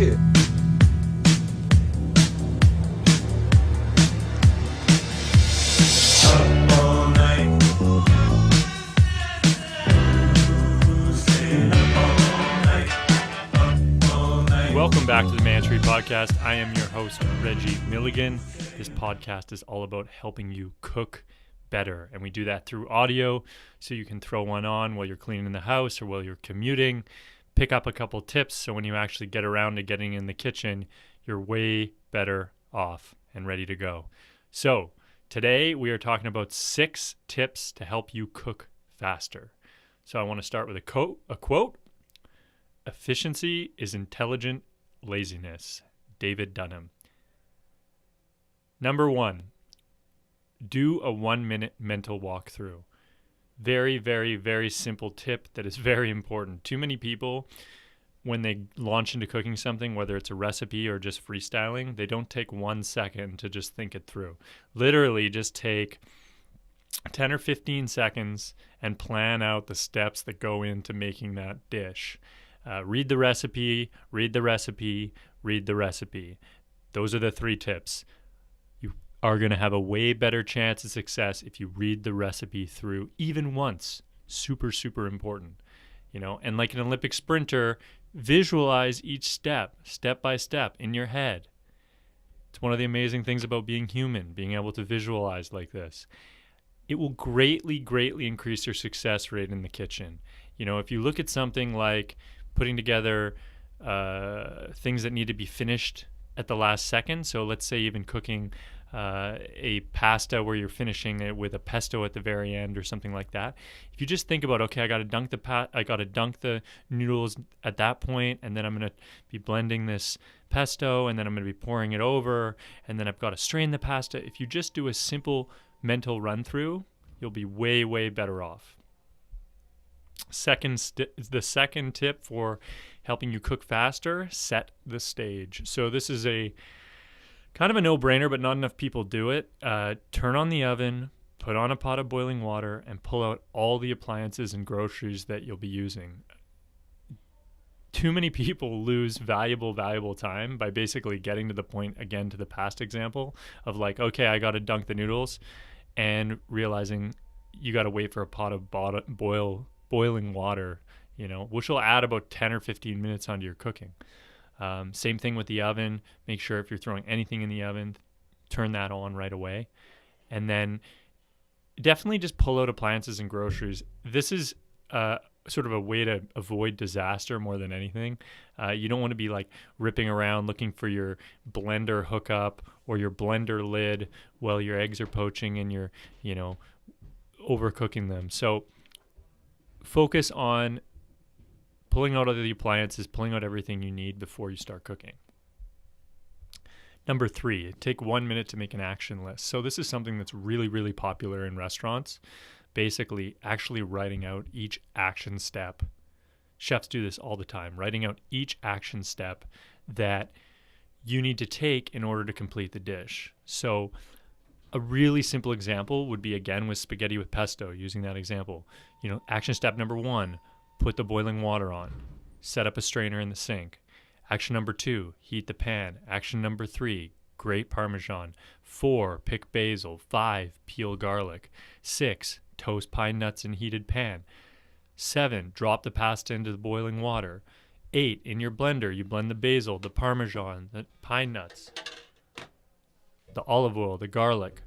shit. Up all night. Staying up all night. Up all night. Welcome back to the Mantry podcast. I am your host, Reggie Milligan. This podcast is all about helping you cook better, and we do that through audio, so you can throw one on while you're cleaning the house or while you're commuting, pick up a couple tips, so when you actually get around to getting in the kitchen, you're way better off and ready to go. So today we are talking about 6 tips to help you cook faster. So I want to start with a quote. Efficiency is intelligent laziness. David Dunham. Number 1, do a 1-minute mental walkthrough. Very, very, very simple tip that is very important. Too many people, when they launch into cooking something, whether it's a recipe or just freestyling, they don't take 1 second to just think it through. Literally just take 10 or 15 seconds and plan out the steps that go into making that dish. Read the recipe, read the recipe, read the recipe. Those are the 3 tips. You are going to have a way better chance of success if you read the recipe through even once. Super, super important. And like an Olympic sprinter, visualize each step by step in your head. It's one of the amazing things about being human, being able to visualize like this. It will greatly, greatly increase your success rate in the kitchen. If you look at something like putting together things that need to be finished at the last second. So let's say you've been cooking a pasta where you're finishing it with a pesto at the very end or something like that. If you just think about, okay, I got to dunk the noodles at that point, and then I'm going to be blending this pesto, and then I'm going to be pouring it over, and then I've got to strain the pasta. If you just do a simple mental run through, you'll be way, way better off. The second tip for helping you cook faster, set the stage. So this is a kind of a no-brainer, but not enough people do it. Turn on the oven, put on a pot of boiling water, and pull out all the appliances and groceries that you'll be using. Too many people lose valuable time by basically getting to the point, again, to the past example of like, okay, I got to dunk the noodles, and realizing you got to wait for a pot of boiling water, which will add about 10 or 15 minutes onto your cooking. Same thing with the oven. Make sure if you're throwing anything in the oven, turn that on right away. And then definitely just pull out appliances and groceries. This is sort of a way to avoid disaster more than anything. You don't want to be like ripping around looking for your blender hookup or your blender lid while your eggs are poaching and you're, overcooking them. So focus on pulling out all the appliances, pulling out everything you need before you start cooking. Number 3, take 1 minute to make an action list. So this is something that's really, really popular in restaurants. Basically, actually writing out each action step. Chefs do this all the time, writing out each action step that you need to take in order to complete the dish. So a really simple example would be, again, with spaghetti with pesto, using that example. Action step number 1, put the boiling water on. Set up a strainer in the sink. Action number 2, heat the pan. Action number 3, grate Parmesan. 4, pick basil. 5, peel garlic. 6, toast pine nuts in heated pan. 7, drop the pasta into the boiling water. 8, in your blender, you blend the basil, the Parmesan, the pine nuts, the olive oil, the garlic.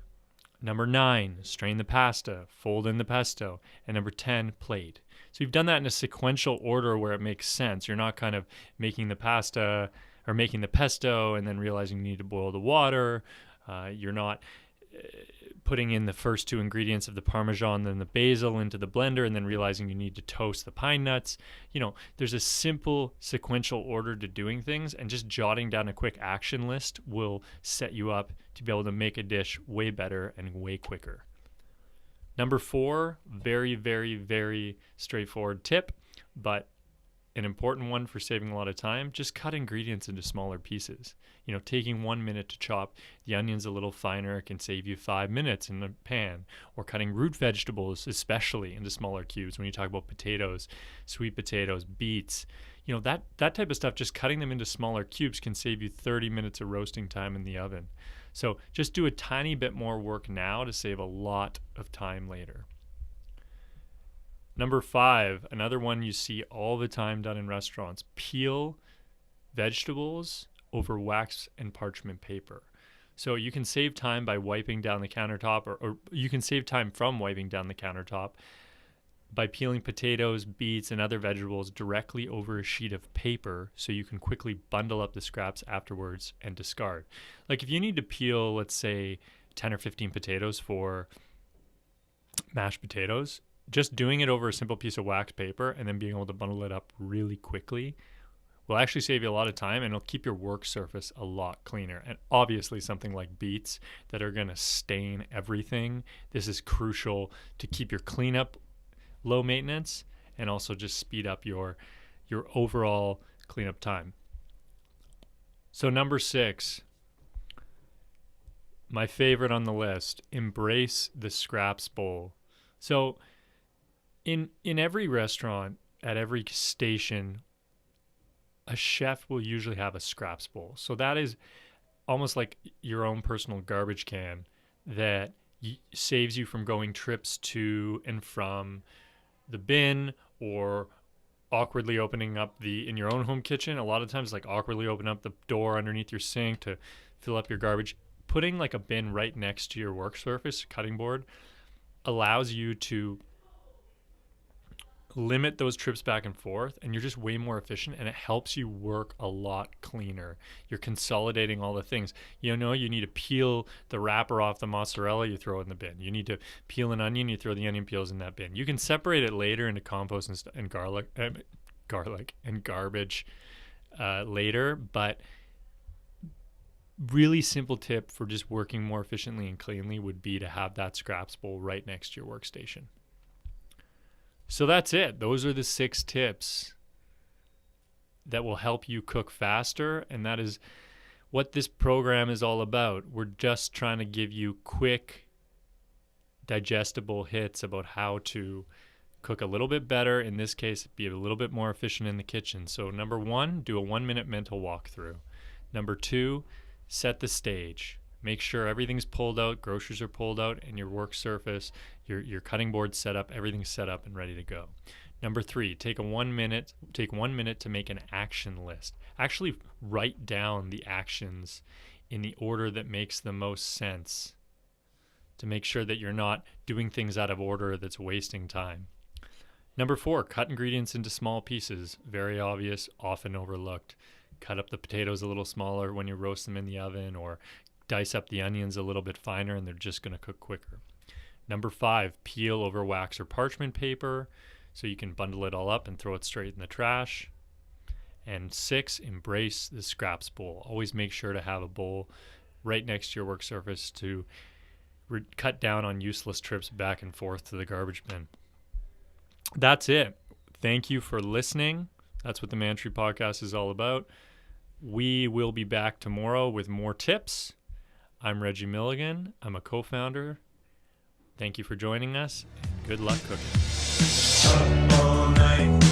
Number 9, strain the pasta, fold in the pesto. And number 10, plate. So you've done that in a sequential order where it makes sense. You're not kind of making the pasta or making the pesto and then realizing you need to boil the water. You're not putting in the first 2 ingredients of the Parmesan, then the basil into the blender, and then realizing you need to toast the pine nuts. There's a simple sequential order to doing things, and just jotting down a quick action list will set you up to be able to make a dish way better and way quicker. Number 4, very, very, very straightforward tip, but an important one for saving a lot of time. Just cut ingredients into smaller pieces. Taking 1 minute to chop the onions a little finer can save you 5 minutes in the pan. Or cutting root vegetables, especially into smaller cubes. When you talk about potatoes, sweet potatoes, beets, that type of stuff, just cutting them into smaller cubes can save you 30 minutes of roasting time in the oven. So just do a tiny bit more work now to save a lot of time later. Number 5, another one you see all the time done in restaurants: peel vegetables over wax and parchment paper. So you can save time by wiping down the countertop, or you can save time from wiping down the countertop by peeling potatoes, beets, and other vegetables directly over a sheet of paper, so you can quickly bundle up the scraps afterwards and discard. Like if you need to peel, let's say, 10 or 15 potatoes for mashed potatoes, just doing it over a simple piece of wax paper and then being able to bundle it up really quickly will actually save you a lot of time, and it'll keep your work surface a lot cleaner. And obviously something like beets that are going to stain everything, this is crucial to keep your cleanup low maintenance and also just speed up your overall cleanup time. So number 6, my favorite on the list: embrace the scraps bowl. So in every restaurant, at every station, a chef will usually have a scraps bowl. So that is almost like your own personal garbage can that saves you from going trips to and from the bin, or awkwardly opening up in your own home kitchen. A lot of times, like awkwardly open up the door underneath your sink to fill up your garbage. Putting like a bin right next to your work surface, cutting board, allows you to limit those trips back and forth, and you're just way more efficient, and it helps you work a lot cleaner. You're consolidating all the things. You need to peel the wrapper off the mozzarella, you throw it in the bin. You need to peel an onion, you throw the onion peels in that bin. You can separate it later into compost and garlic and garbage later, but really simple tip for just working more efficiently and cleanly would be to have that scraps bowl right next to your workstation. So that's it. Those are the 6 tips that will help you cook faster, and that is what this program is all about. We're just trying to give you quick, digestible hits about how to cook a little bit better. In this case, be a little bit more efficient in the kitchen. So number 1, do a 1-minute mental walkthrough. Number 2, set the stage. Make sure everything's pulled out, groceries are pulled out, and your work surface, your cutting board set up, everything's set up and ready to go. Number 3, take 1 minute to make an action list. Actually write down the actions in the order that makes the most sense, to make sure that you're not doing things out of order that's wasting time. Number 4, cut ingredients into small pieces. Very obvious, often overlooked. Cut up the potatoes a little smaller when you roast them in the oven, or dice up the onions a little bit finer, and they're just going to cook quicker. Number 5, peel over wax or parchment paper so you can bundle it all up and throw it straight in the trash. And 6, embrace the scraps bowl. Always make sure to have a bowl right next to your work surface to cut down on useless trips back and forth to the garbage bin. That's it. Thank you for listening. That's what the Mantry podcast is all about. We will be back tomorrow with more tips. I'm Reggie Milligan. I'm a co-founder. Thank you for joining us, and good luck cooking. Up all night.